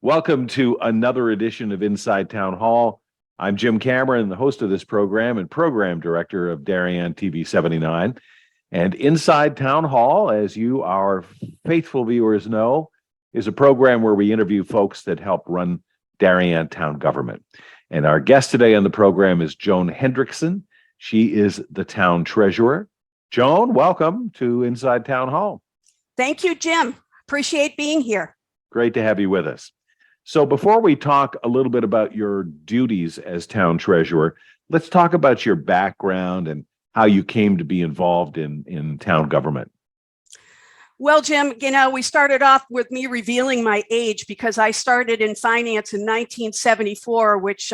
Welcome to another edition of Inside Town Hall. I'm Jim Cameron, the host of this program and program director of Darien TV 79. And Inside Town Hall, as you, our faithful viewers, know, is a program where we interview folks that help run Darien town government. And our guest today on the program is Joan Hendrickson. She is the town treasurer. Joan, welcome to Inside Town Hall. Thank you, Jim. Appreciate being here. Great to have you with us. So before we talk a little bit about your duties as town treasurer, let's talk about your background and how you came to be involved in town government. Well, Jim, we started off with me revealing my age because I started in finance in 1974, which,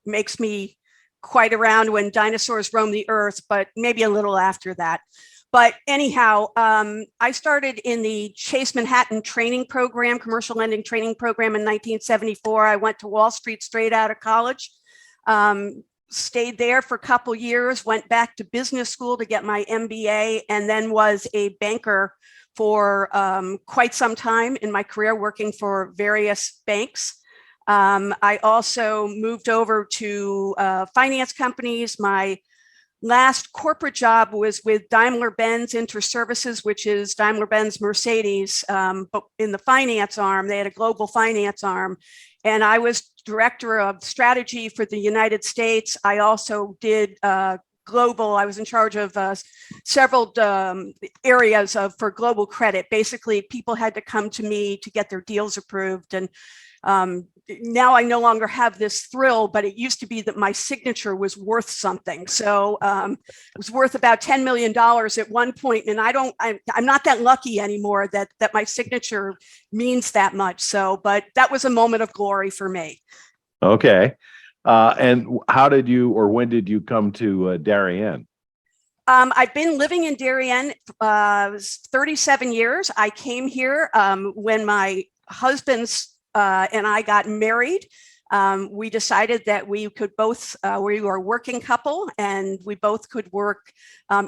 makes me quite around when dinosaurs roamed the earth, but maybe a little after that. But anyhow, I started in the Chase Manhattan training program, commercial lending training program in 1974. I went to Wall Street straight out of college, stayed there for a couple years, went back to business school to get my MBA, and then was a banker for quite some time in my career, working for various banks. I also moved over to finance companies. My last corporate job was with Daimler-Benz Interservices, which is Daimler-Benz Mercedes, but in the finance arm. They had a global finance arm. And I was director of strategy for the United States. I also did global, I was in charge of several areas for global credit. Basically, people had to come to me to get their deals approved. And now I no longer have this thrill, but it used to be that my signature was worth something. So it was worth about $10 million at one point, and I'm not that lucky anymore that my signature means that much. So, but that was a moment of glory for me. Okay. And how did you, or when did you come to Darien? I've been living in Darien 37 years. I came here when my husband's and I got married. We decided that we could both, we were a working couple, and we both could work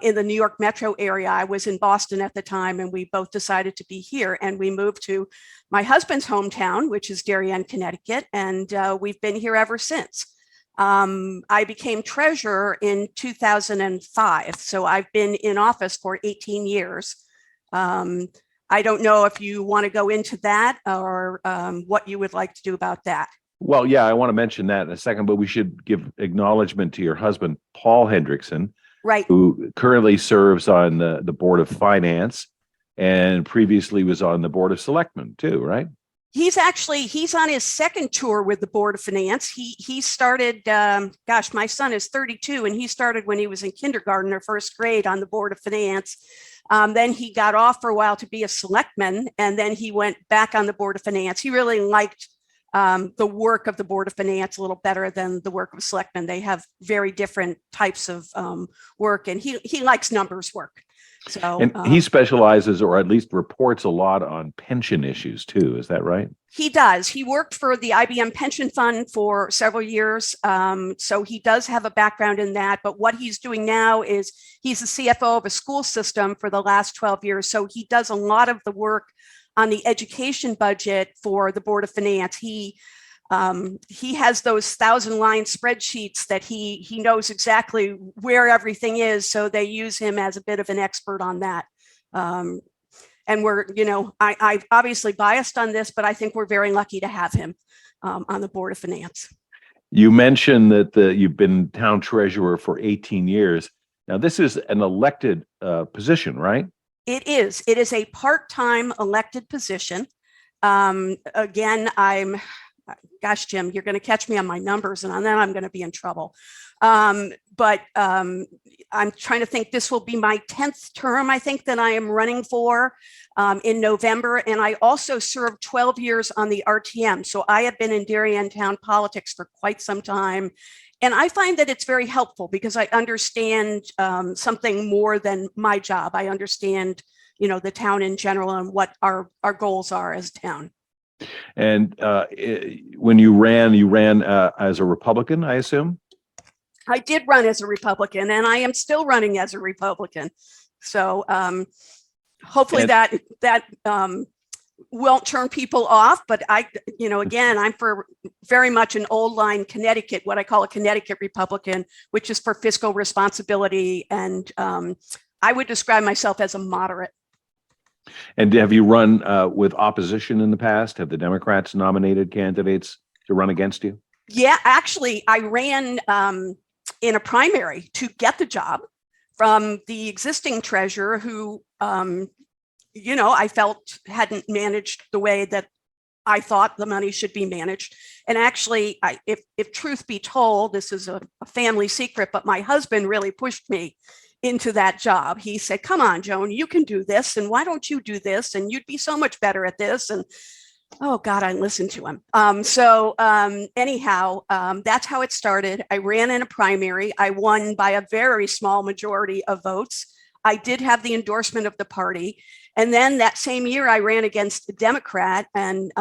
in the New York metro area. I was in Boston at the time, and we both decided to be here. And we moved to my husband's hometown, which is Darien, Connecticut, and we've been here ever since. I became treasurer in 2005, so I've been in office for 18 years. I don't know if you want to go into that or what you would like to do about that. Well, yeah, I want to mention that in a second, but we should give acknowledgement to your husband, Paul Hendrickson, right, who currently serves on the Board of Finance and previously was on the Board of Selectmen too, right? He's on his second tour with the Board of Finance. He started, my son is 32, and he started when he was in kindergarten or first grade on the Board of Finance. Then he got off for a while to be a selectman, and then he went back on the Board of Finance. He really liked the work of the Board of Finance a little better than the work of selectmen. They have very different types of work, and he likes numbers work. So, and he specializes, or at least reports, a lot on pension issues too. Is that right? He does. He worked for the IBM pension fund for several years. So he does have a background in that. But what he's doing now is he's the CFO of a school system for the last 12 years. So he does a lot of the work on the education budget for the Board of Finance. He has those 1,000-line spreadsheets that he knows exactly where everything is. So they use him as a bit of an expert on that. And we're, I've obviously biased on this, but I think we're very lucky to have him on the Board of Finance. You mentioned that you've been town treasurer for 18 years. Now, this is an elected position, right? It is. It is a part-time elected position. Again, gosh, Jim, you're going to catch me on my numbers, and then I'm going to be in trouble. But I'm trying to think, this will be my 10th term, I think, that I am running for in November. And I also served 12 years on the RTM. So I have been in Darien town politics for quite some time. And I find that it's very helpful because I understand something more than my job. I understand, the town in general and what our goals are as a town. And when you ran as a Republican, I assume? I did run as a Republican, and I am still running as a Republican. So hopefully that won't turn people off, but again, I'm for very much an old line Connecticut, what I call a Connecticut Republican, which is for fiscal responsibility. And I would describe myself as a moderate. And have you run with opposition in the past? Have the Democrats nominated candidates to run against you? Yeah, actually, I ran in a primary to get the job from the existing treasurer who, I felt hadn't managed the way that I thought the money should be managed. And actually, if truth be told, this is a family secret, but my husband really pushed me into that job. He said, come on, Joan, you can do this. And why don't you do this? And you'd be so much better at this. And oh God, I listened to him. Anyhow, that's how it started. I ran in a primary. I won by a very small majority of votes. I did have the endorsement of the party. And then that same year, I ran against a Democrat and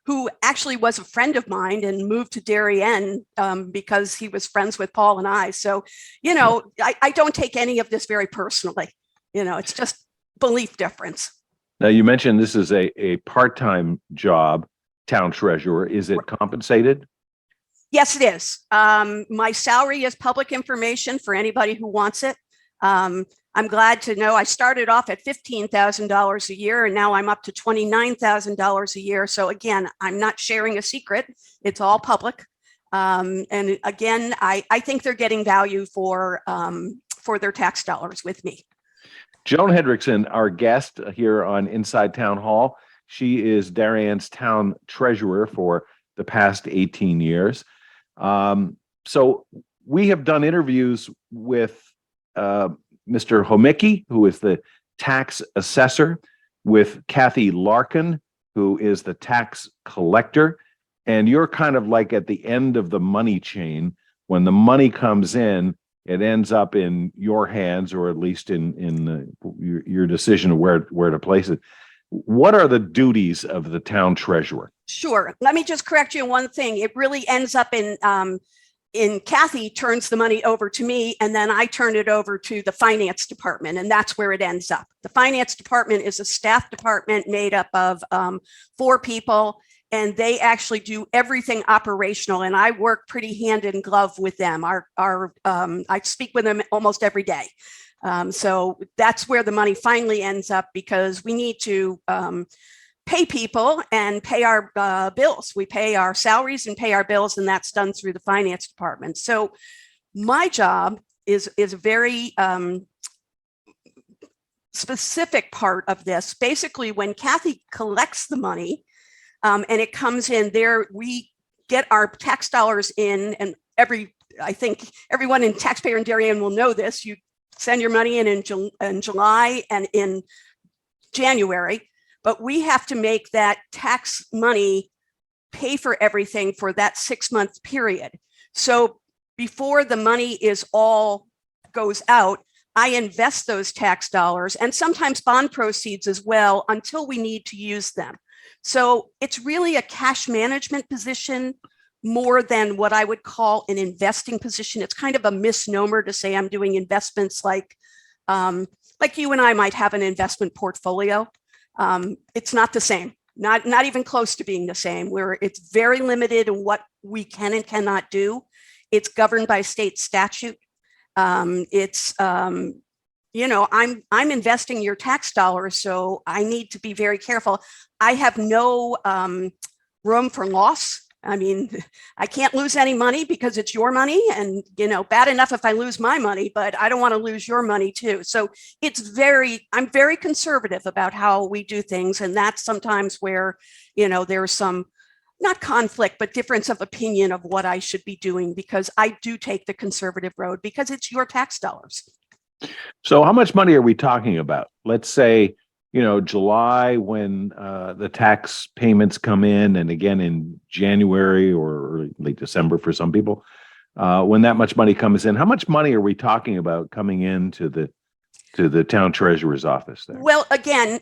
who actually was a friend of mine and moved to Darien because he was friends with Paul and I. So, I don't take any of this very personally. It's just belief difference. Now, you mentioned this is a part-time job, town treasurer. Is it compensated? Yes, it is. My salary is public information for anybody who wants it. I'm glad to know I started off at $15,000 a year, and now I'm up to $29,000 a year. So again, I'm not sharing a secret. It's all public. And again, I think they're getting value for their tax dollars with me. Joan Hendrickson, our guest here on Inside Town Hall. She is Darien's town treasurer for the past 18 years. So we have done interviews with Mr. Homicki, who is the tax assessor, with Kathy Larkin, who is the tax collector. And you're kind of like at the end of the money chain. When the money comes in, it ends up in your hands, or at least in your decision of where to place it. What are the duties of the town treasurer? Sure. Let me just correct you on one thing. It really ends up in Kathy turns the money over to me, and then I turn it over to the finance department, and that's where it ends up. The finance department is a staff department made up of 4 people, and they actually do everything operational, and I work pretty hand in glove with them. I speak with them almost every day. So that's where the money finally ends up, because we need to pay people and pay our bills. We pay our salaries and pay our bills, and that's done through the finance department. So my job is a very specific part of this. Basically, when Kathy collects the money and it comes in there, we get our tax dollars in, and I think everyone in taxpayer in Darien will know this. You send your money in July and in January. But we have to make that tax money pay for everything for that 6-month period. So before the money all goes out, I invest those tax dollars and sometimes bond proceeds as well until we need to use them. So it's really a cash management position more than what I would call an investing position. It's kind of a misnomer to say I'm doing investments like you and I might have an investment portfolio. It's not the same, not even close to being the same, where it's very limited in what we can and cannot do. It's governed by state statute. I'm investing your tax dollars, so I need to be very careful. I have no room for loss. I mean, I can't lose any money because it's your money, and, bad enough if I lose my money, but I don't want to lose your money too. So I'm very conservative about how we do things. And that's sometimes where, there's some, not conflict, but difference of opinion of what I should be doing, because I do take the conservative road because it's your tax dollars. So how much money are we talking about? Let's say, July, when the tax payments come in, and again in January or late December for some people, when that much money comes in, how much money are we talking about coming into the town treasurer's office there? Well, again,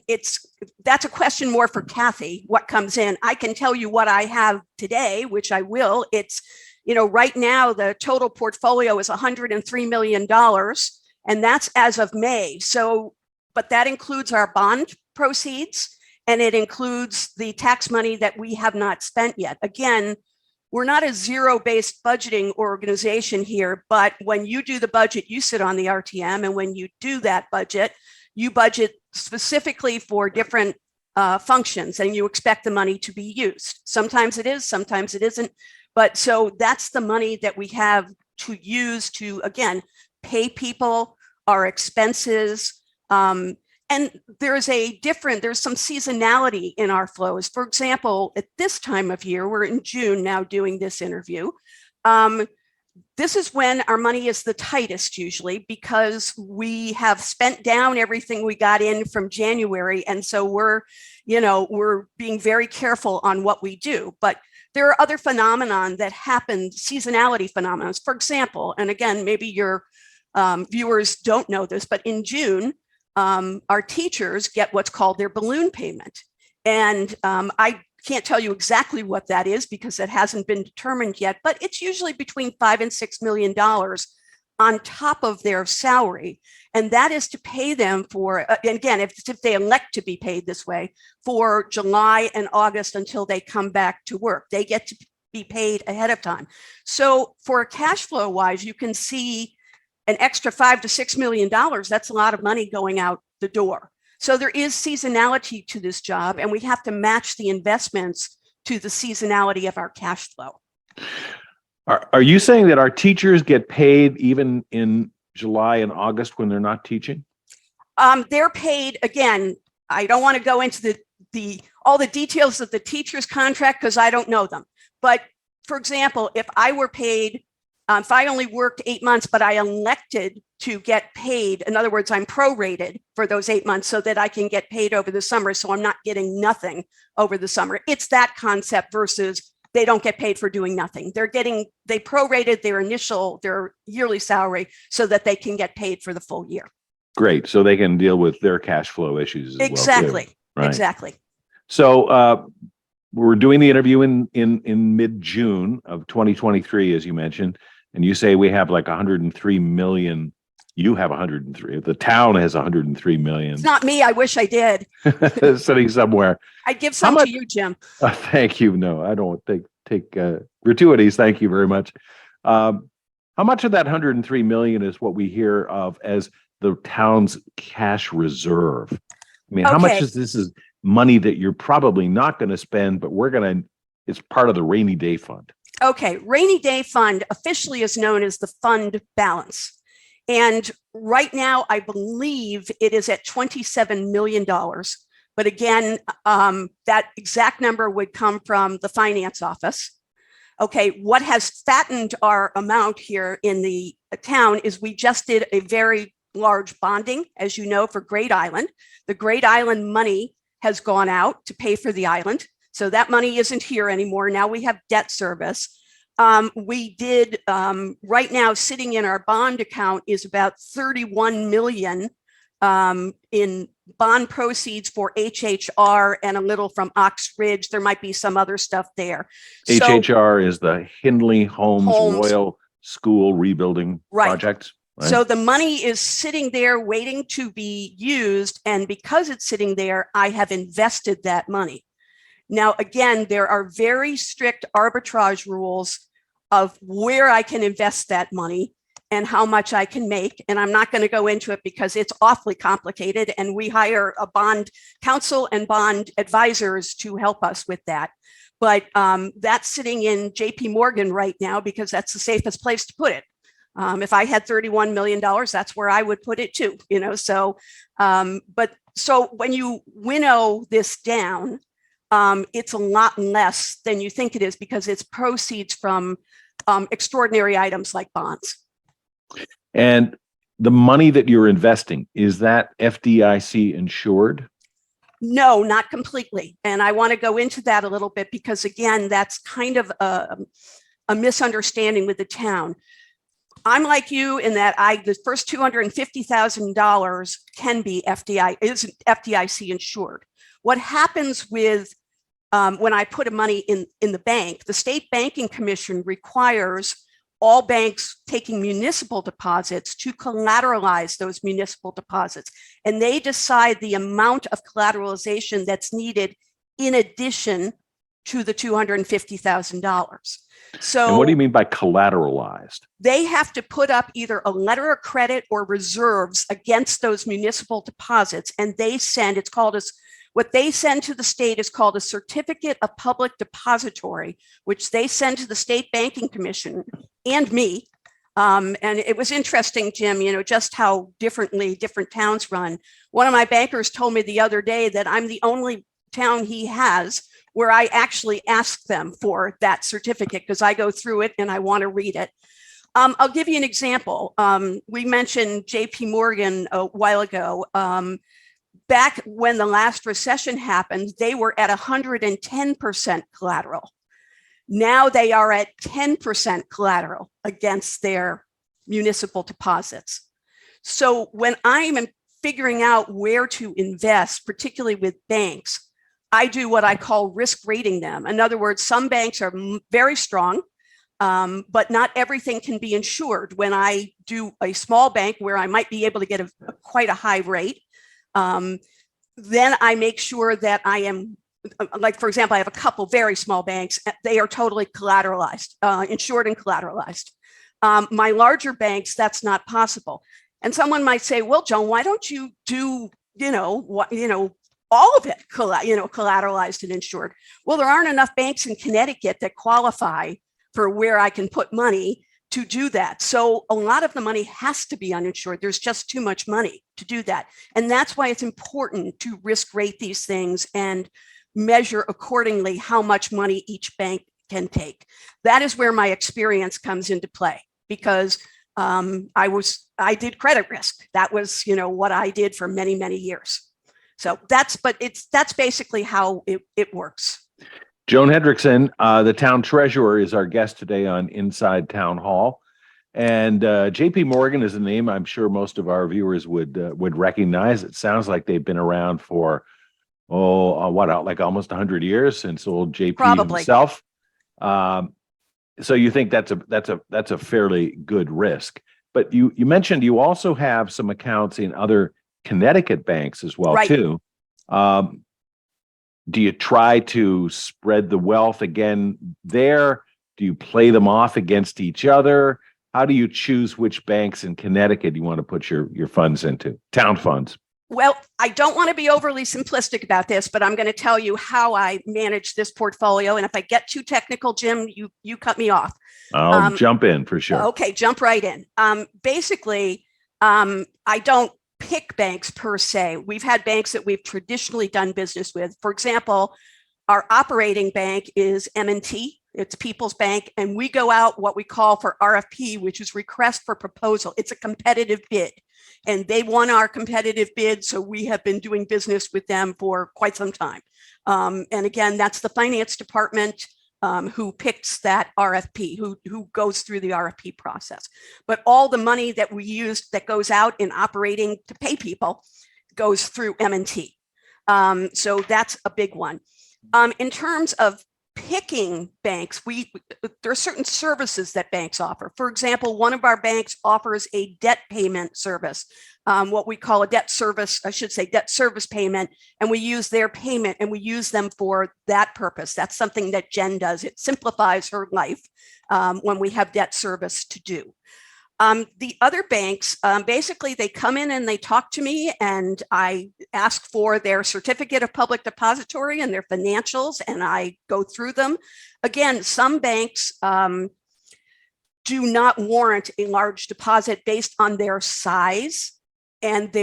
that's a question more for Kathy, what comes in. I can tell you what I have today, which I will. It's, right now the total portfolio is $103 million, and that's as of May. So, but that includes our bond proceeds, and it includes the tax money that we have not spent yet. Again, we're not a zero-based budgeting organization here, but when you do the budget, you sit on the RTM, and when you do that budget, you budget specifically for different functions, and you expect the money to be used. Sometimes it is, sometimes it isn't. But so that's the money that we have to use to, again, pay people, our expenses. And there's some seasonality in our flows. For example, at this time of year, we're in June now doing this interview. This is when our money is the tightest usually, because we have spent down everything we got in from January. And so we're being very careful on what we do. But there are other phenomenon that happen, seasonality phenomena. For example, and again, maybe your viewers don't know this, but in June, our teachers get what's called their balloon payment. And I can't tell you exactly what that is because it hasn't been determined yet, but it's usually between $5 and $6 million on top of their salary. And that is to pay them for, and again, if they elect to be paid this way, for July and August until they come back to work. They get to be paid ahead of time. So for cash flow wise, you can see an extra $5 to $6 million. That's a lot of money going out the door. So there is seasonality to this job, and we have to match the investments to the seasonality of our cash flow. Are you saying that our teachers get paid even in July and August when they're not teaching? They're paid, again, I don't want to go into all the details of the teacher's contract because I don't know them. But for example, if I were paid, if I only worked 8 months, but I elected to get paid, in other words, I'm prorated for those 8 months so that I can get paid over the summer. So I'm not getting nothing over the summer. It's that concept versus they don't get paid for doing nothing. They prorated their yearly salary so that they can get paid for the full year. Great. So they can deal with their cash flow issues as exactly. well. Too. Right. Exactly. So we're doing the interview in mid-June of 2023, as you mentioned, and you say we have like 103 million. You have 103. The town has 103 million. It's not me. I wish I did. Sitting somewhere. I'd give some to you, Jim. Thank you. No, I don't take gratuities. Thank you very much. How much of that 103 million is what we hear of as the town's cash reserve? I mean, how much is this money that you're probably not going to spend, but it's part of the rainy day fund? Okay. Rainy day fund officially is known as the fund balance. And right now, I believe it is at $27 million. But again, that exact number would come from the finance office. Okay, what has fattened our amount here in the town is we just did a very large bonding, as you know, for Great Island. The Great Island money has gone out to pay for the island. So that money isn't here anymore. Now we have debt service. We did right now sitting in our bond account is about 31 million in bond proceeds for HHR and a little from Ox Ridge. There might be some other stuff there. HHR is the Hindley Holmes Royal School Rebuilding Project. Right. So the money is sitting there waiting to be used. And because it's sitting there, I have invested that money. Now, again, there are very strict arbitrage rules of where I can invest that money and how much I can make. And I'm not going to go into it because it's awfully complicated. And we hire a bond counsel and bond advisors to help us with that. But that's sitting in JP Morgan right now because that's the safest place to put it. If I had $31 million, that's where I would put it too, so when you winnow this down, it's a lot less than you think it is because it's proceeds from extraordinary items like bonds. And the money that you're investing, is that FDIC insured? No, not completely. And I want to go into that a little bit because, again, that's kind of a misunderstanding with the town. I'm like you in that the first $250,000 can be FDIC insured. What happens with when I put money in the bank, the state banking commission requires all banks taking municipal deposits to collateralize those municipal deposits. And they decide the amount of collateralization that's needed in addition to the $250,000. So And what do you mean by collateralized? they have to put up either a letter of credit or reserves against those municipal deposits. And they send, it's called as, what they send to the state is called a certificate of public depository, which they send to the state banking commission and me. And it was interesting, Jim, just how differently different towns run. One of my bankers told me the other day that I'm the only town he has where I actually ask them for that certificate because I go through it and I want to read it. I'll give you an example. We mentioned JP Morgan a while ago. Back when the last recession happened, they were at 110% collateral. Now they are at 10% collateral against their municipal deposits. So when I'm figuring out where to invest, particularly with banks, I do what I call risk rating them. In other words, some banks are very strong, but not everything can be insured. When I do a small bank where I might be able to get quite a high rate, then I make sure that I am, like, for example, I have a couple very small banks. They are totally collateralized, insured and collateralized. My larger banks, that's not possible. And someone might say, well, Joan, why don't you do, all of it, collateralized and insured? Well, there aren't enough banks in Connecticut that qualify for where I can put money to do that. So a lot of the money has to be uninsured. There's just too much money to do that. And that's why it's important to risk rate these things and measure accordingly how much money each bank can take. That is where my experience comes into play, because I did credit risk. That was, what I did for many, many years. So that's basically how it works. Joan Hendrickson, the town treasurer, is our guest today on Inside Town Hall. And JP Morgan is a name I'm sure most of our viewers would recognize. It sounds like they've been around for, like almost 100 years, since old JP Probably. himself. So you think that's a fairly good risk. But you mentioned you also have some accounts in other Connecticut banks as well, right, too. Do you try to spread the wealth again there? Do you play them off against each other? How do you choose which banks in Connecticut you want to put your funds into, town funds? Well, I don't want to be overly simplistic about this, but I'm going to tell you how I manage this portfolio. And if I get too technical, Jim, you cut me off. I'll jump in for sure. Okay, jump right in. Basically, I don't pick banks per se. We've had banks that we've traditionally done business with. For example, our operating bank is M&T. It's People's Bank, and we go out what we call for RFP, which is request for proposal. It's a competitive bid, and they won our competitive bid, so we have been doing business with them for quite some time. And again, that's the finance department who picks that RFP, who goes through the RFP process. But all the money that we use that goes out in operating to pay people goes through M&T. So that's a big one. In terms of picking banks, there are certain services that banks offer. For example, one of our banks offers a debt payment service, what we call a debt service payment, and we use their payment and we use them for that purpose. That's something that Jen does. It simplifies her life when we have debt service to do. The other banks, basically, they come in and they talk to me, and I ask for their certificate of public depository and their financials, and I go through them. Again, some banks do not warrant a large deposit based on their size and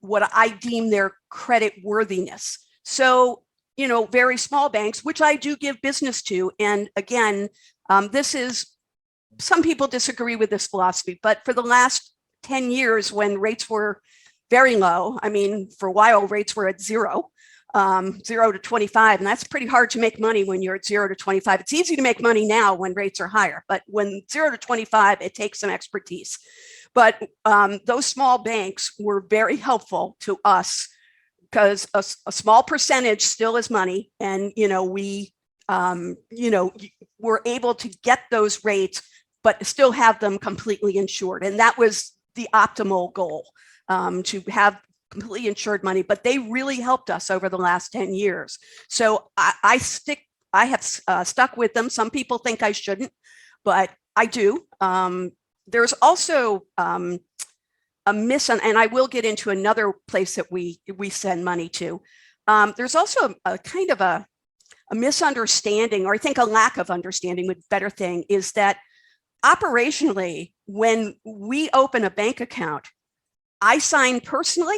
what I deem their credit worthiness. So, very small banks, which I do give business to, and again, some people disagree with this philosophy, but for the last 10 years, when rates were very low, I mean, for a while, rates were at 0 to 25, and that's pretty hard to make money when you're at 0 to 25. It's easy to make money now when rates are higher, but when 0 to 25, it takes some expertise. But those small banks were very helpful to us because a small percentage still is money, and we were able to get those rates but still have them completely insured. And that was the optimal goal, to have completely insured money, but they really helped us over the last 10 years. So I have stuck with them. Some people think I shouldn't, but I do. There's also and I will get into another place that we send money to. There's also a kind of a misunderstanding, or I think a lack of understanding would be a better thing, is that operationally, when we open a bank account, I sign personally,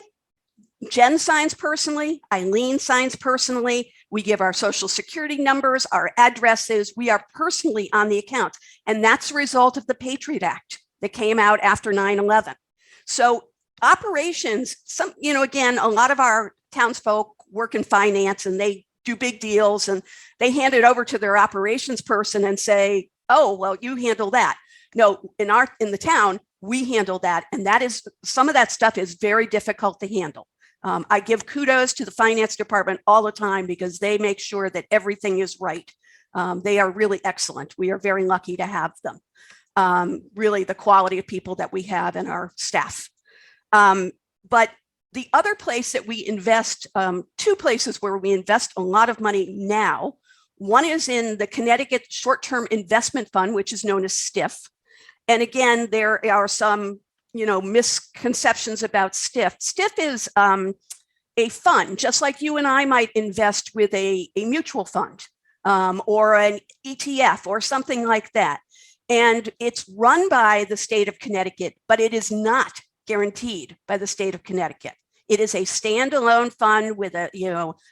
Jen signs personally, Eileen signs personally. We give our social security numbers, our addresses. We are personally on the account. And that's a result of the Patriot Act that came out after 9/11. So operations, again, a lot of our townsfolk work in finance and they do big deals and they hand it over to their operations person and say, oh, well, you handle that. No, in the town, we handle that. And that is, some of that stuff is very difficult to handle. I give kudos to the finance department all the time because they make sure that everything is right. They are really excellent. We are very lucky to have them. Really the quality of people that we have in our staff. But the other place that we invest, two places where we invest a lot of money now, one is in the Connecticut Short-Term Investment Fund, which is known as STIF. And again, there are some misconceptions about STIF. STIF is a fund, just like you and I might invest with a mutual fund or an ETF or something like that. And it's run by the state of Connecticut, but it is not guaranteed by the state of Connecticut. It is a standalone fund with a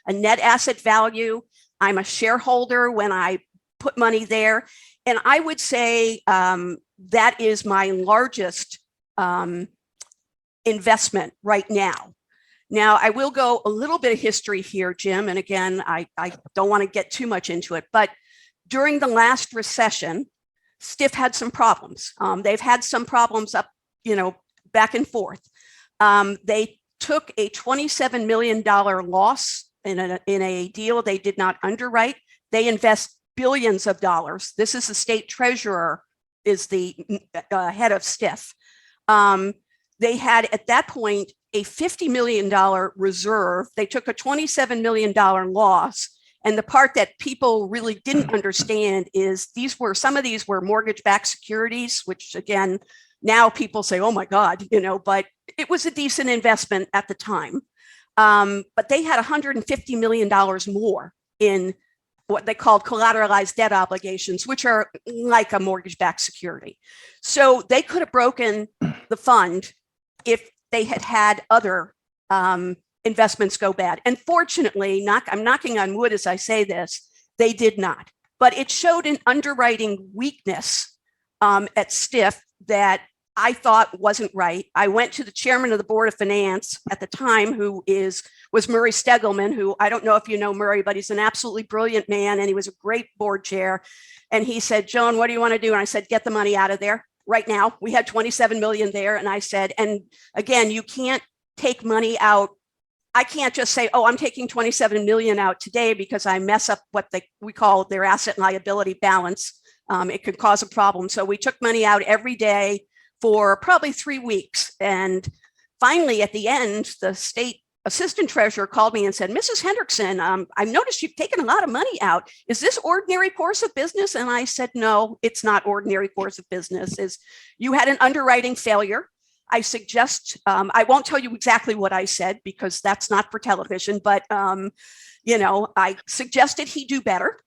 net asset value. I'm a shareholder when I put money there. And I would say that is my largest investment right now. Now, I will go a little bit of history here, Jim. And again, I don't want to get too much into it, but during the last recession, STIF had some problems. They've had some problems up, back and forth. They took a $27 million loss in a deal they did not underwrite. They invest billions of dollars. This is the state treasurer, is the head of STIF. They had at that point a $50 million reserve. They took a $27 million loss. And the part that people really didn't understand is some of these were mortgage-backed securities, which again, now people say, oh my God, but it was a decent investment at the time. But they had $150 million more in what they called collateralized debt obligations, which are like a mortgage-backed security. So they could have broken the fund if they had had other investments go bad. And fortunately, I'm knocking on wood as I say this, they did not. But it showed an underwriting weakness at STIF that I thought wasn't right. I went to the chairman of the Board of Finance at the time, who was Murray Stegelman, who I don't know if you know Murray, but he's an absolutely brilliant man, and he was a great board chair. And he said, Joan, what do you want to do? And I said, get the money out of there right now. We had 27 million there. And I said, and again, you can't take money out. I can't just say, oh, I'm taking 27 million out today because I mess up what we call their asset and liability balance. It could cause a problem. So we took money out every day for probably 3 weeks. And finally, at the end, the state assistant treasurer called me and said, Mrs. Hendrickson, I've noticed you've taken a lot of money out. Is this ordinary course of business? And I said, no, it's not ordinary course of business. You had an underwriting failure. I suggest, I won't tell you exactly what I said because that's not for television, but, I suggested he do better.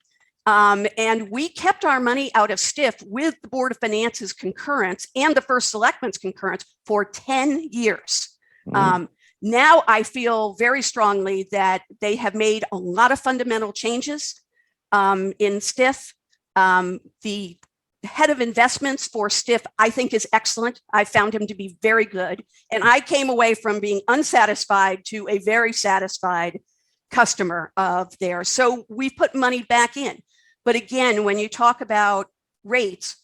And we kept our money out of STIF with the Board of Finance's concurrence and the First Selectman's concurrence for 10 years. Mm-hmm. Now I feel very strongly that they have made a lot of fundamental changes in STIF. The head of investments for STIF, I think, is excellent. I found him to be very good. And I came away from being unsatisfied to a very satisfied customer of theirs. So we've put money back in. But again, when you talk about rates,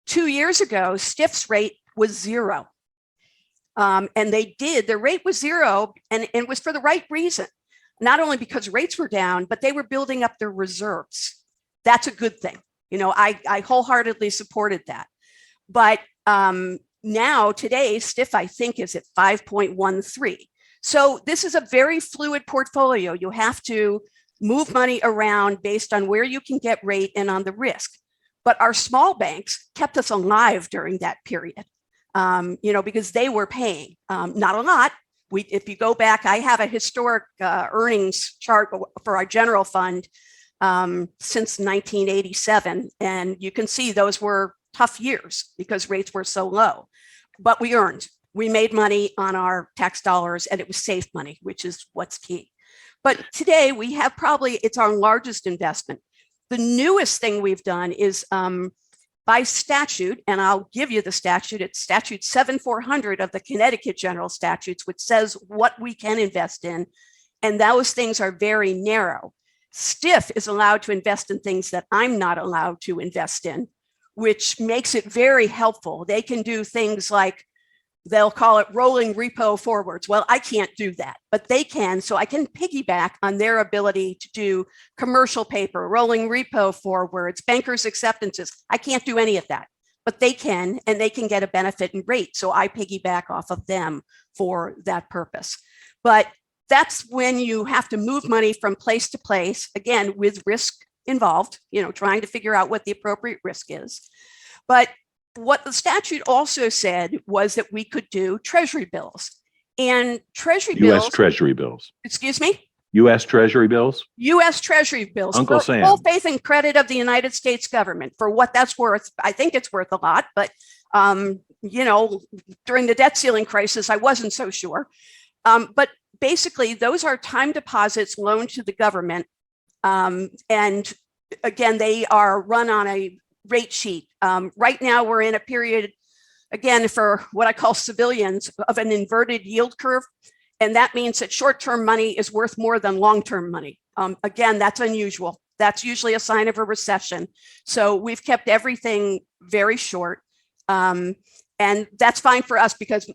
2 years ago, STIF's rate was 0. And the rate was 0, and it was for the right reason. Not only because rates were down, but they were building up their reserves. That's a good thing. I wholeheartedly supported that. But now today, STIF, I think, is at 5.13. So this is a very fluid portfolio. You have to move money around based on where you can get rate and on the risk. But our small banks kept us alive during that period, because they were paying not a lot. If you go back, I have a historic earnings chart for our general fund since 1987, and you can see those were tough years because rates were so low. But we made money on our tax dollars, and it was safe money, which is what's key. But today we have it's our largest investment. The newest thing we've done is by statute, and I'll give you the statute, it's statute 7400 of the Connecticut General Statutes, which says what we can invest in. And those things are very narrow. STIF is allowed to invest in things that I'm not allowed to invest in, which makes it very helpful. They can do things like, they'll call it rolling repo forwards. Well, I can't do that, but they can. So I can piggyback on their ability to do commercial paper, rolling repo forwards, bankers acceptances. I can't do any of that, but they can, and they can get a benefit in rate. So I piggyback off of them for that purpose. But that's when you have to move money from place to place, again, with risk involved, trying to figure out what the appropriate risk is. But what the statute also said was that we could do treasury bills, and treasury bills. U.S. Treasury bills. Excuse me? U.S. Treasury bills? U.S. Treasury bills. Uncle for Sam. Full faith and credit of the United States government. For what that's worth, I think it's worth a lot, but, during the debt ceiling crisis, I wasn't so sure. But basically, those are time deposits loaned to the government. And again, they are run on a rate sheet. Right now, we're in a period, again, for what I call civilians, of an inverted yield curve. And that means that short-term money is worth more than long-term money. Again, that's unusual. That's usually a sign of a recession. So we've kept everything very short. And that's fine for us because,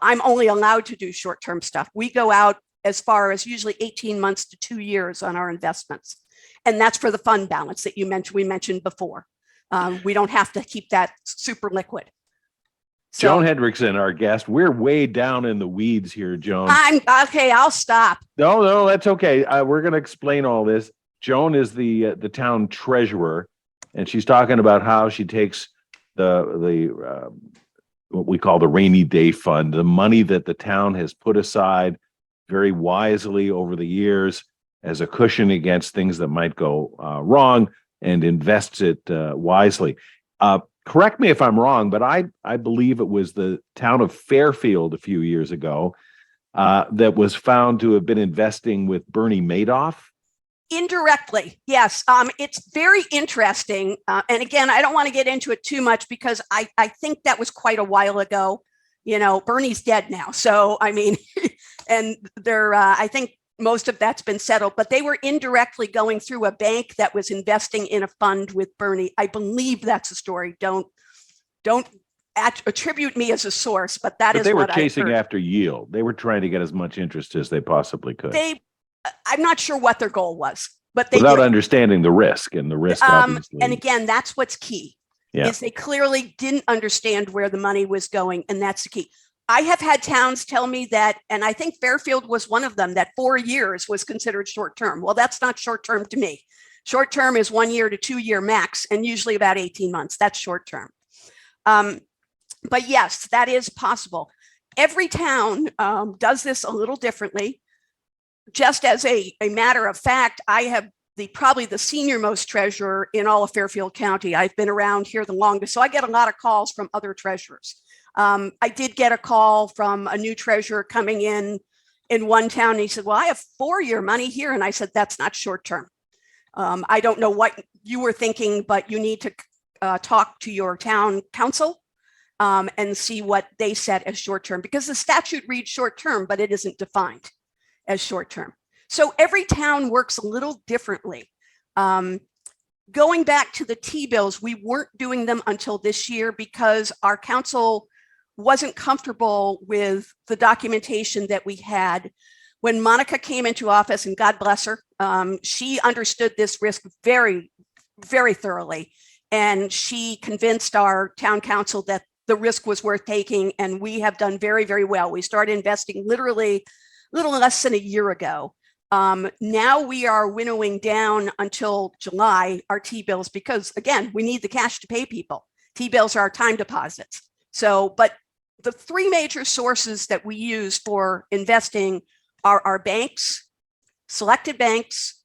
I'm only allowed to do short-term stuff. We go out as far as usually 18 months to 2 years on our investments. And that's for the fund balance that we mentioned before. We don't have to keep that super liquid. So, Joan Hendrickson, our guest. We're way down in the weeds here, Joan. Okay. I'll stop. No, that's okay. We're going to explain all this. Joan is the town treasurer, and she's talking about how she takes the what we call the rainy day fund, the money that the town has put aside very wisely over the years as a cushion against things that might go wrong, and invests it wisely. Correct me if I'm wrong, but I believe it was the town of Fairfield a few years ago that was found to have been investing with Bernie Madoff. Indirectly, yes. It's very interesting. And again, I don't want to get into it too much because I think that was quite a while ago. Bernie's dead now. So, and I think most of that's been settled, but they were indirectly going through a bank that was investing in a fund with Bernie. I believe that's a story. Don't attribute me as a source, but that is what I heard. They were chasing after yield. They were trying to get as much interest as they possibly could. I'm not sure what their goal was, but they without understanding the risk, and the risk obviously. And again, that's what's key. Yeah. Is they clearly didn't understand where the money was going, and that's the key. I have had towns tell me that, and I think Fairfield was one of them, that 4 years was considered short-term. Well, that's not short-term to me. Short-term is 1 year to 2 year max, and usually about 18 months. That's short-term. But yes, that is possible. Every town does this a little differently. Just as a matter of fact, I have probably the senior most treasurer in all of Fairfield County. I've been around here the longest, so I get a lot of calls from other treasurers. I did get a call from a new treasurer coming in one town. And he said, well, I have 4 year money here. And I said, that's not short term. I don't know what you were thinking, but you need to talk to your town council and see what they set as short term, because the statute reads short term, but it isn't defined as short term. So every town works a little differently. Going back to the T-bills, we weren't doing them until this year because our council wasn't comfortable with the documentation that we had. When Monica came into office, and God bless her, she understood this risk very, very thoroughly. And she convinced our town council that the risk was worth taking. And we have done very, very well. We started investing literally a little less than a year ago. Now we are winnowing down until July our T-bills because, again, we need the cash to pay people. T-bills are our time deposits. So, but the three major sources that we use for investing are our banks, selected banks,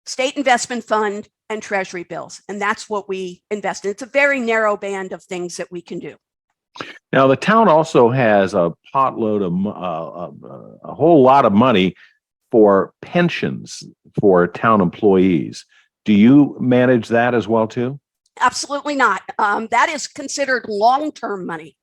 state investment fund, and treasury bills. And that's what we invest in. It's a very narrow band of things that we can do. Now, the town also has a potload of a whole lot of money for pensions for town employees. Do you manage that as well, too? Absolutely not. That is considered long-term money.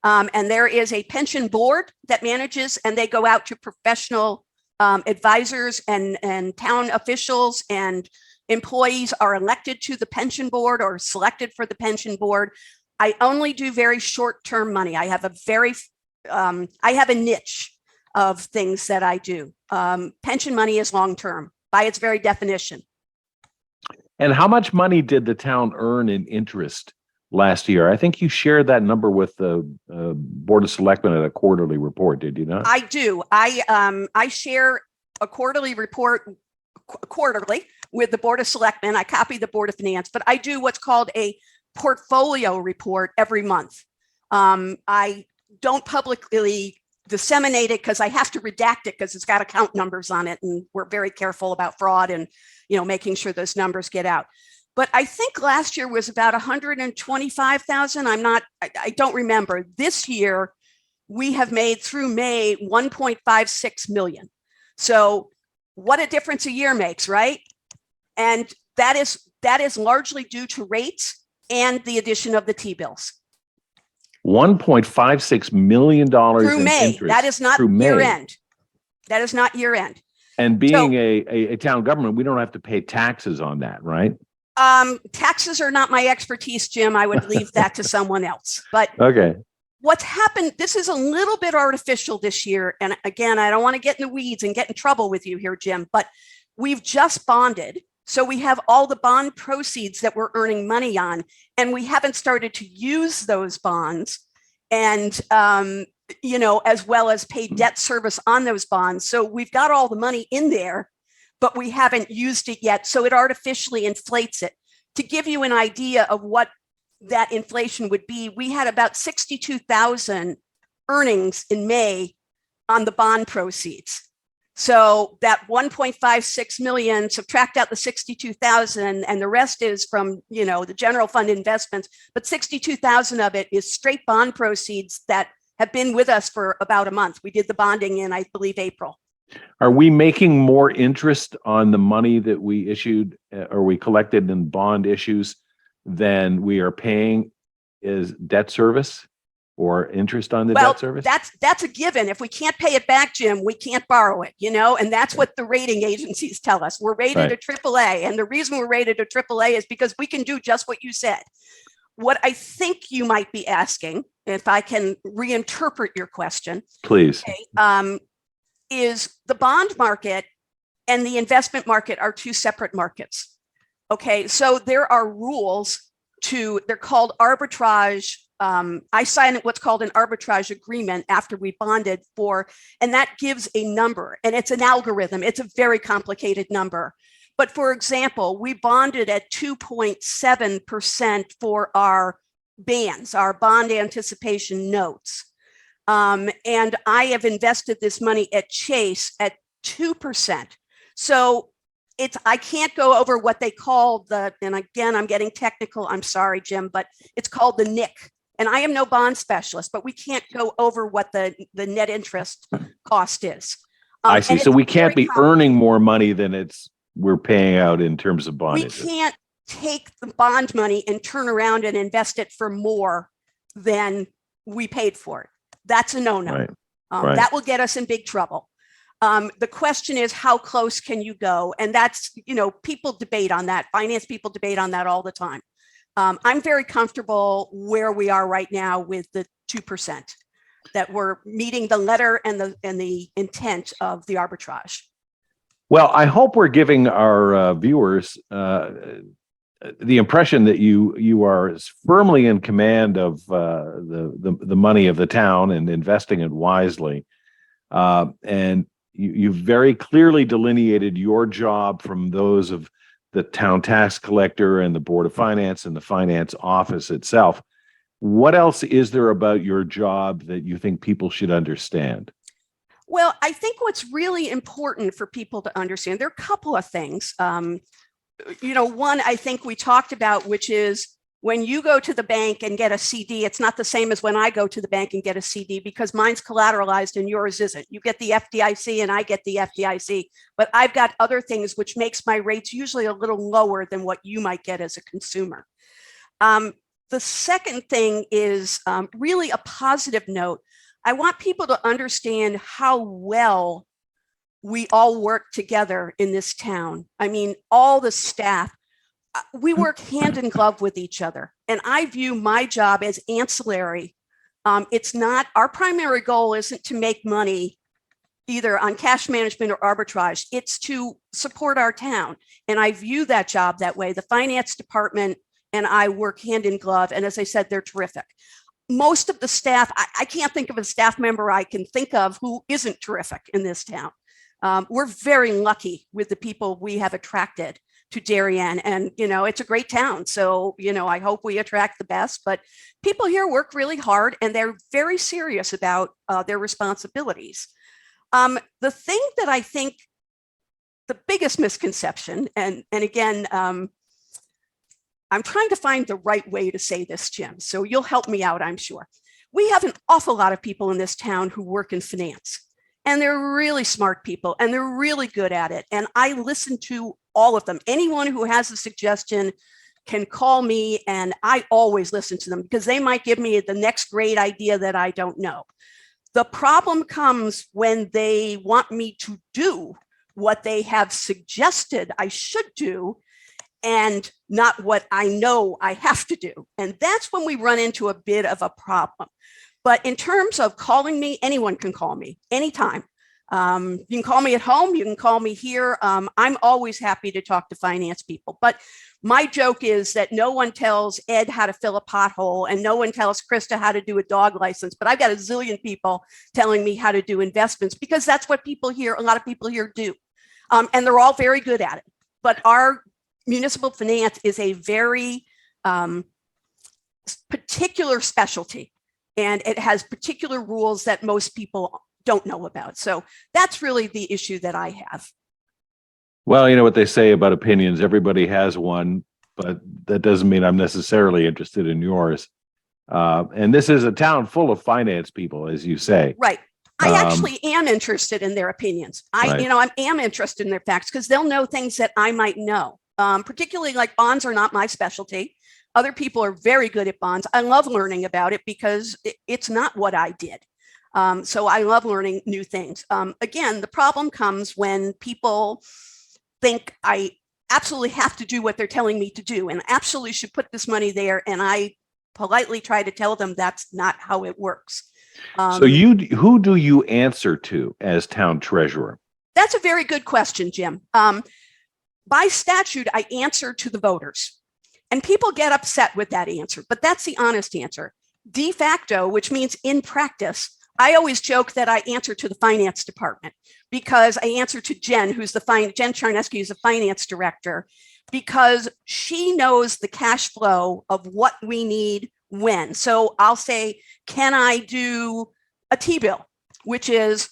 And there is a pension board that manages, and they go out to professional advisors and town officials, and employees are elected to the pension board or selected for the pension board. I only do very short-term money. I have a niche of things that I do. Pension money is long-term by its very definition. And how much money did the town earn in interest last year? I think you shared that number with the Board of Selectmen at a quarterly report, did you not? I do. I share a quarterly report quarterly with the Board of Selectmen. I copy the Board of Finance, but I do what's called a portfolio report every month. I don't publicly disseminate it because I have to redact it because it's got account numbers on it, and we're very careful about fraud and making sure those numbers get out. But I think last year was about 125,000. I don't remember. This year we have made through May 1.56 million. So what a difference a year makes, right? And that is largely due to rates and the addition of the T-bills. $1.56 million through May. Interest that is not year end. That is not year end. And being a town government, we don't have to pay taxes on that, right? Taxes are not my expertise, Jim. I would leave that to someone else. But okay, what's happened, this is a little bit artificial this year. And again, I don't want to get in the weeds and get in trouble with you here, Jim, but we've just bonded. So we have all the bond proceeds that we're earning money on, and we haven't started to use those bonds and, as well as pay debt service on those bonds. So we've got all the money in there, but we haven't used it yet. So it artificially inflates it. To give you an idea of what that inflation would be, we had about 62,000 earnings in May on the bond proceeds. So that 1.56 million, subtract out the 62,000, and the rest is from, the general fund investments, but 62,000 of it is straight bond proceeds that have been with us for about a month. We did the bonding in, I believe, April. Are we making more interest on the money that we issued or we collected in bond issues than we are paying as debt service or interest on the debt service? That's a given. If we can't pay it back, Jim, we can't borrow it, and that's what the rating agencies tell us. We're rated a AAA. And the reason we're rated a AAA is because we can do just what you said. What I think you might be asking, if I can reinterpret your question, please, is the bond market and the investment market are two separate markets. Okay, so there are rules they're called arbitrage. I signed what's called an arbitrage agreement after we bonded and that gives a number, and it's an algorithm. It's a very complicated number. But for example, we bonded at 2.7% for our bands, our bond anticipation notes. And I have invested this money at Chase at 2%. So I can't go over what they call and again, I'm getting technical, I'm sorry, Jim, but it's called the NIC. And I am no bond specialist, but we can't go over what the net interest cost is. I see. So we can't be earning more money than we're paying out in terms of bond interest. We can't take the bond money and turn around and invest it for more than we paid for it. That's a no-no. Right. That will get us in big trouble. The question is, how close can you go? And that's, people debate on that. Finance people debate on that all the time. I'm very comfortable where we are right now with the 2%, that we're meeting the letter and the intent of the arbitrage. Well, I hope we're giving our viewers the impression that you are firmly in command of the money of the town and investing it wisely. And you've very clearly delineated your job from those of the town tax collector and the Board of Finance and the finance office itself. What else is there about your job that you think people should understand? Well, I think what's really important for people to understand, there are a couple of things. One I think we talked about, which is when you go to the bank and get a CD, it's not the same as when I go to the bank and get a CD because mine's collateralized and yours isn't. You get the FDIC and I get the FDIC, but I've got other things which makes my rates usually a little lower than what you might get as a consumer. The second thing is really a positive note. I want people to understand how well we all work together in this town. I mean, all the staff, we work hand in glove with each other. And I view my job as ancillary. It's not, our primary goal isn't to make money either on cash management or arbitrage. It's to support our town. And I view that job that way. The finance department and I work hand in glove. And as I said, they're terrific. Most of the staff, I can't think of a staff member I can think of who isn't terrific in this town. We're very lucky with the people we have attracted to Darien, and it's a great town. So I hope we attract the best. But people here work really hard, and they're very serious about their responsibilities. The thing that I think the biggest misconception, and again, I'm trying to find the right way to say this, Jim, so you'll help me out, I'm sure. We have an awful lot of people in this town who work in finance, and they're really smart people, and they're really good at it. And I listen to all of them. Anyone who has a suggestion can call me, and I always listen to them because they might give me the next great idea that I don't know. The problem comes when they want me to do what they have suggested I should do, and not what I know I have to do. And that's when we run into a bit of a problem. But in terms of calling me, anyone can call me anytime. You can call me at home, you can call me here. I'm always happy to talk to finance people. But my joke is that no one tells Ed how to fill a pothole and no one tells Krista how to do a dog license. But I've got a zillion people telling me how to do investments because that's what people here, a lot of people here do. And they're all very good at it. But our municipal finance is a very particular specialty, and it has particular rules that most people don't know about. So that's really the issue that I have. Well, you know what they say about opinions. Everybody has one, but that doesn't mean I'm necessarily interested in yours. And this is a town full of finance people, as you say. Right. I actually am interested in their opinions. I am interested in their facts because they'll know things that I might know. Particularly like bonds are not my specialty. Other people are very good at bonds. I love learning about it because it's not what I did. So I love learning new things. Again, the problem comes when people think I absolutely have to do what they're telling me to do and absolutely should put this money there. And I politely try to tell them that's not how it works. So who do you answer to as town treasurer? That's a very good question, Jim. By statute, I answer to the voters, and people get upset with that answer, but that's the honest answer. De facto, which means in practice, I always joke that I answer to the finance department because I answer to Jen, who's Jen Charnesky, who's the finance director, because she knows the cash flow of what we need when. So I'll say, can I do a T-bill, which is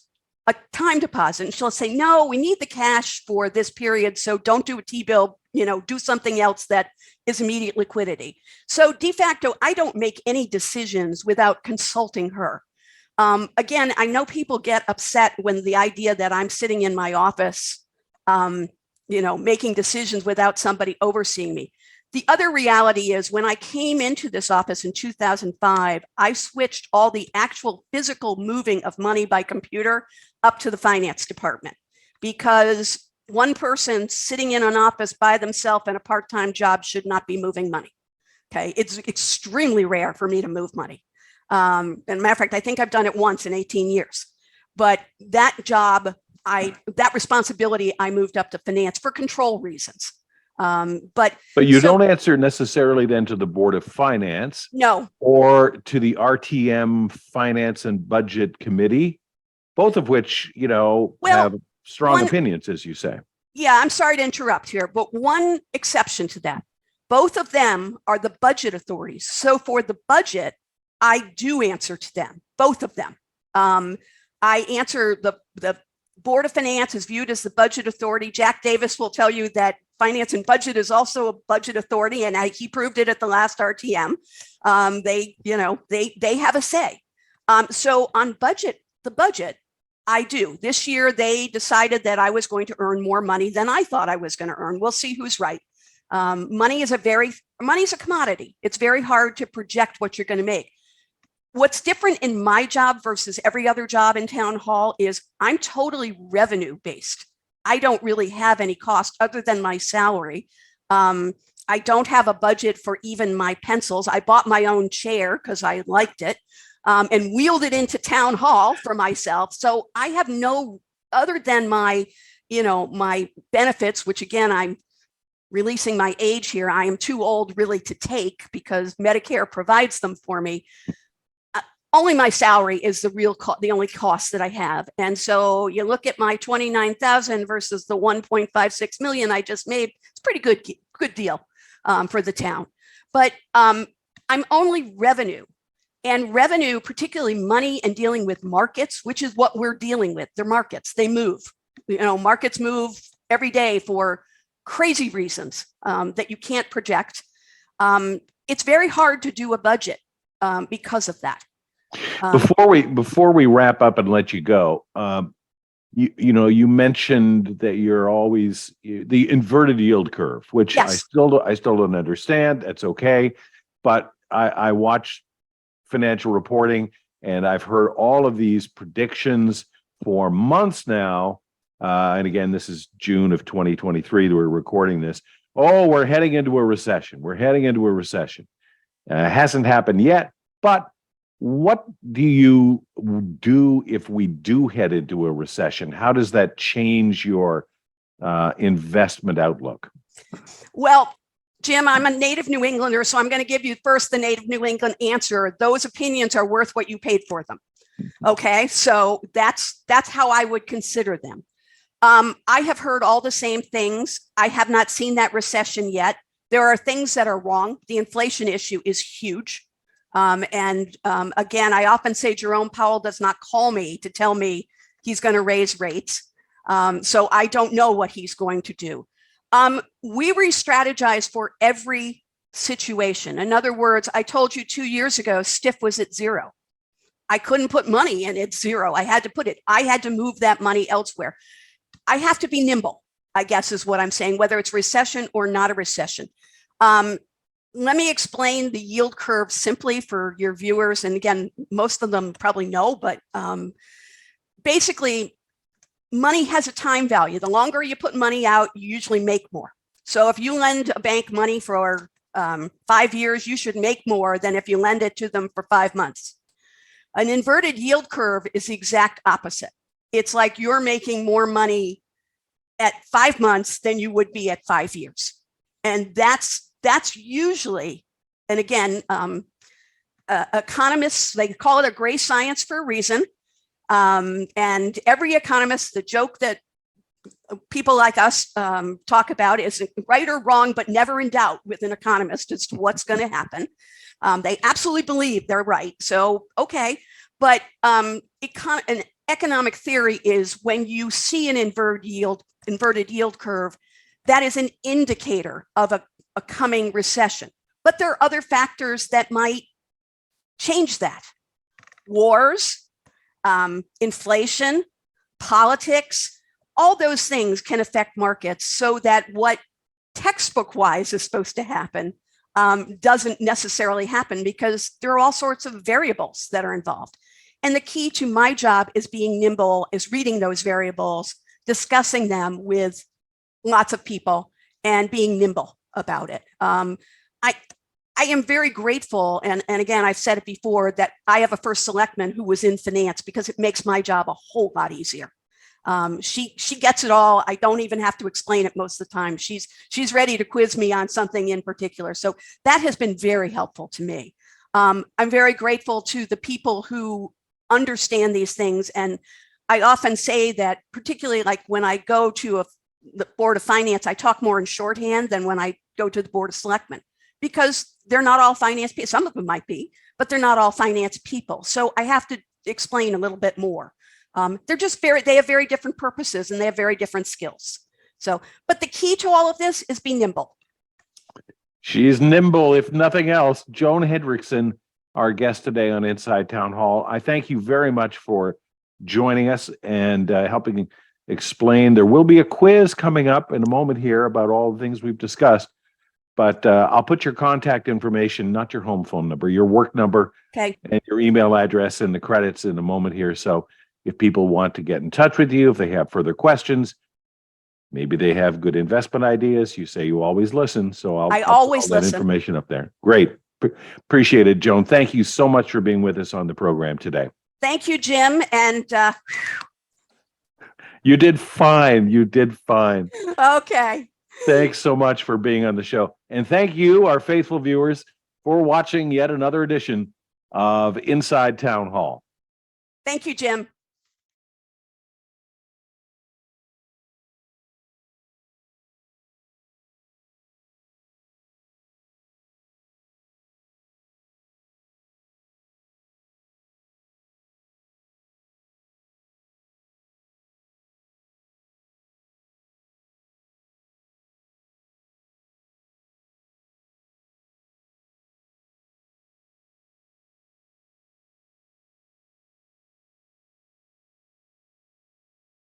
a time deposit? And she'll say, no, we need the cash for this period. So don't do a T-bill, do something else that is immediate liquidity. So de facto, I don't make any decisions without consulting her. Again, I know people get upset when the idea that I'm sitting in my office, making decisions without somebody overseeing me. The other reality is when I came into this office in 2005, I switched all the actual physical moving of money by computer up to the finance department because one person sitting in an office by themselves in a part-time job should not be moving money. Okay, it's extremely rare for me to move money. And matter of fact, I think I've done it once in 18 years. But that job, that responsibility, I moved up to finance for control reasons. But you so, don't answer necessarily then to the Board of Finance no, or to the RTM Finance and Budget Committee, both of which, well, have strong one, opinions, as you say. yeah, I'm sorry to interrupt here, but one exception to that. Both of them are the budget authorities. So for the budget, I do answer to them, both of them. I answer the Board of Finance is viewed as the budget authority. Jack Davis will tell you that Finance and Budget is also a budget authority, and he proved it at the last RTM. They have a say. So on the budget, I do. This year, they decided that I was going to earn more money than I thought I was going to earn. We'll see who's right. Money is a commodity. It's very hard to project what you're going to make. What's different in my job versus every other job in town hall is I'm totally revenue based. I don't really have any cost other than my salary. I don't have a budget for even my pencils. I bought my own chair because I liked it and wheeled it into town hall for myself. So I have no, other than my benefits, which again, I'm releasing my age here. I am too old really to take because Medicare provides them for me. Only my salary is the only cost that I have. And so you look at my 29,000 versus the 1.56 million I just made, it's pretty good deal for the town. But I'm only revenue, and revenue, particularly money and dealing with markets, which is what we're dealing with. They're markets, they move. Markets move every day for crazy reasons that you can't project. It's very hard to do a budget because of that. Before we wrap up and let you go, you mentioned that you're always the inverted yield curve, which yes. I still don't understand. That's okay, but I watch financial reporting and I've heard all of these predictions for months now. And again, this is June of 2023 that we're recording this. Oh, we're heading into a recession. We're heading into a recession. It hasn't happened yet, but what do you do if we do head into a recession? How does that change your investment outlook? Well, Jim, I'm a native New Englander, so I'm going to give you first the native New England answer. Those opinions are worth what you paid for them. Okay, so that's how I would consider them. I have heard all the same things. I have not seen that recession yet. There are things that are wrong. The inflation issue is huge. Again, I often say Jerome Powell does not call me to tell me he's going to raise rates. So I don't know what he's going to do. We re-strategize for every situation. In other words, I told you 2 years ago, STIF was at zero. I couldn't put money in at zero. I had to move that money elsewhere. I have to be nimble, I guess is what I'm saying, whether it's recession or not a recession. Let me explain the yield curve simply for your viewers. And again, most of them probably know, but basically, money has a time value. The longer you put money out, you usually make more. So if you lend a bank money for 5 years, you should make more than if you lend it to them for 5 months. An inverted yield curve is the exact opposite. It's like you're making more money at 5 months than you would be at 5 years. And that's usually, and again, economists, they call it a gray science for a reason. And every economist, the joke that people like us talk about is right or wrong, but never in doubt with an economist as to what's going to happen. They absolutely believe they're right. So, okay. But an economic theory is when you see an inverted yield curve, that is an indicator of a coming recession. But there are other factors that might change that. Wars, inflation, politics, all those things can affect markets so that what textbook wise is supposed to happen doesn't necessarily happen because there are all sorts of variables that are involved. And the key to my job is being nimble, is reading those variables, discussing them with lots of people and being nimble about it. I am very grateful. And again, I've said it before that I have a first selectman who was in finance because it makes my job a whole lot easier. She gets it all. I don't even have to explain it most of the time. She's ready to quiz me on something in particular. So that has been very helpful to me. I'm very grateful to the people who understand these things. And I often say that, particularly like when I go to the Board of Finance, I talk more in shorthand than when I go to the Board of Selectmen, because they're not all finance people. Some of them might be, but they're not all finance people. So I have to explain a little bit more. They have very different purposes and they have very different skills. So, but the key to all of this is be nimble. She's nimble, if nothing else. Joan Hendrickson, our guest today on Inside Town Hall. I thank you very much for joining us and helping explain. There will be a quiz coming up in a moment here about all the things we've discussed, but I'll put your contact information, not your home phone number, your work number, okay, and your email address in the credits in a moment here. So if people want to get in touch with you, if they have further questions, maybe they have good investment ideas. You say you always listen, so I'll always put all that listen. information up there. Great. Appreciate it, Joan. Thank you so much for being with us on the program today. Thank you, Jim. And you did fine. You did fine. okay. Thanks so much for being on the show. And thank you, our faithful viewers, for watching yet another edition of Inside Town Hall. Thank you, Jim.